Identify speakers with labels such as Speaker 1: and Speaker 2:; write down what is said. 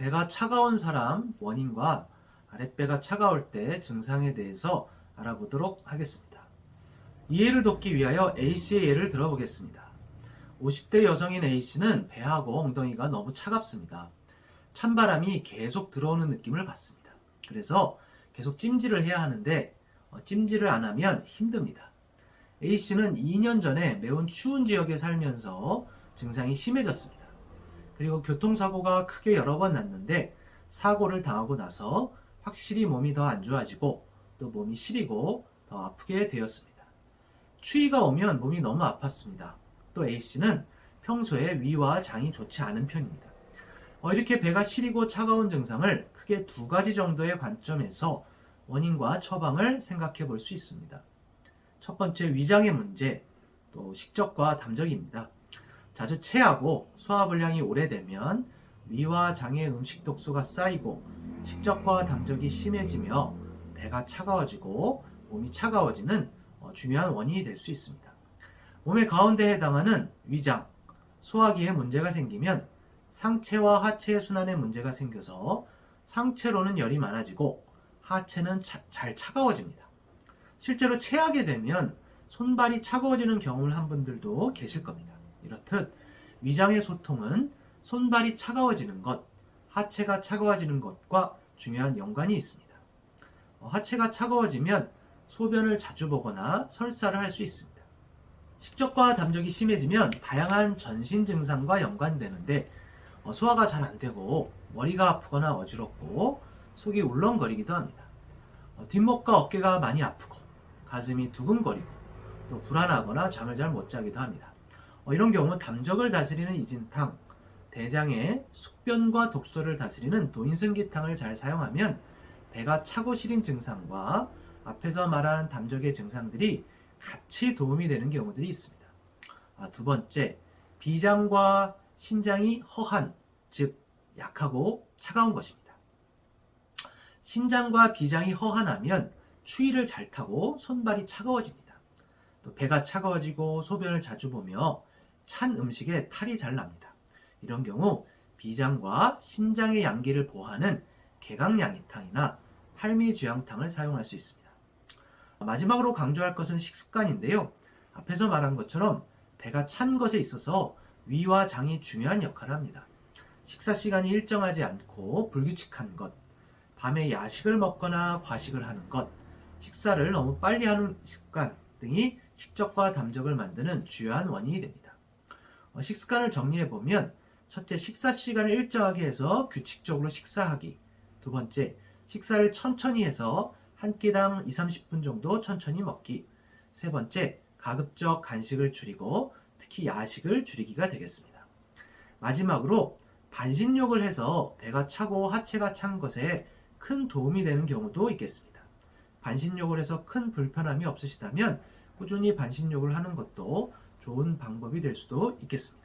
Speaker 1: 배가 차가운 사람 원인과 아랫배가 차가울 때 증상에 대해서 알아보도록 하겠습니다. 이해를 돕기 위하여 A씨의 예를 들어보겠습니다. 50대 여성인 A씨는 배하고 엉덩이가 너무 차갑습니다. 찬바람이 계속 들어오는 느낌을 받습니다. 그래서 계속 찜질을 해야 하는데 찜질을 안 하면 힘듭니다. A씨는 2년 전에 매운 추운 지역에 살면서 증상이 심해졌습니다. 그리고 교통사고가 크게 여러 번 났는데 사고를 당하고 나서 확실히 몸이 더 안 좋아지고 또 몸이 시리고 더 아프게 되었습니다. 추위가 오면 몸이 너무 아팠습니다. 또 A씨는 평소에 위와 장이 좋지 않은 편입니다. 이렇게 배가 시리고 차가운 증상을 크게 두 가지 정도의 관점에서 원인과 처방을 생각해 볼 수 있습니다. 첫 번째, 위장의 문제, 또 식적과 담적입니다. 자주 체하고 소화불량이 오래되면 위와 장의 음식 독소가 쌓이고 식적과 담적이 심해지며 배가 차가워지고 몸이 차가워지는 중요한 원인이 될 수 있습니다. 몸의 가운데에 해당하는 위장, 소화기에 문제가 생기면 상체와 하체의 순환에 문제가 생겨서 상체로는 열이 많아지고 하체는 잘 차가워집니다. 실제로 체하게 되면 손발이 차가워지는 경험을 한 분들도 계실 겁니다. 이렇듯 위장의 소통은 손발이 차가워지는 것, 하체가 차가워지는 것과 중요한 연관이 있습니다. 하체가 차가워지면 소변을 자주 보거나 설사를 할 수 있습니다. 식적과 담적이 심해지면 다양한 전신 증상과 연관되는데 소화가 잘 안 되고 머리가 아프거나 어지럽고 속이 울렁거리기도 합니다. 뒷목과 어깨가 많이 아프고 가슴이 두근거리고 또 불안하거나 잠을 잘 못 자기도 합니다. 이런 경우 담적을 다스리는 이진탕, 대장의 숙변과 독소를 다스리는 도인승기탕을 잘 사용하면 배가 차고 시린 증상과 앞에서 말한 담적의 증상들이 같이 도움이 되는 경우들이 있습니다. 두 번째, 비장과 신장이 허한, 즉 약하고 차가운 것입니다. 신장과 비장이 허한하면 추위를 잘 타고 손발이 차가워집니다. 또 배가 차가워지고 소변을 자주 보며 찬 음식에 탈이 잘 납니다. 이런 경우 비장과 신장의 양기를 보호하는 개강양이탕이나 팔미쥐향탕을 사용할 수 있습니다. 마지막으로 강조할 것은 식습관인데요. 앞에서 말한 것처럼 배가 찬 것에 있어서 위와 장이 중요한 역할을 합니다. 식사 시간이 일정하지 않고 불규칙한 것, 밤에 야식을 먹거나 과식을 하는 것, 식사를 너무 빨리 하는 습관 등이 식적과 담적을 만드는 주요한 원인이 됩니다. 식습관을 정리해보면 첫째, 식사 시간을 일정하게 해서 규칙적으로 식사하기. 두 번째, 식사를 천천히 해서 한 끼당 20-30분 정도 천천히 먹기. 세 번째, 가급적 간식을 줄이고 특히 야식을 줄이기가 되겠습니다. 마지막으로 반신욕을 해서 배가 차고 하체가 찬 것에 큰 도움이 되는 경우도 있겠습니다. 반신욕을 해서 큰 불편함이 없으시다면 꾸준히 반신욕을 하는 것도 좋은 방법이 될 수도 있겠습니다.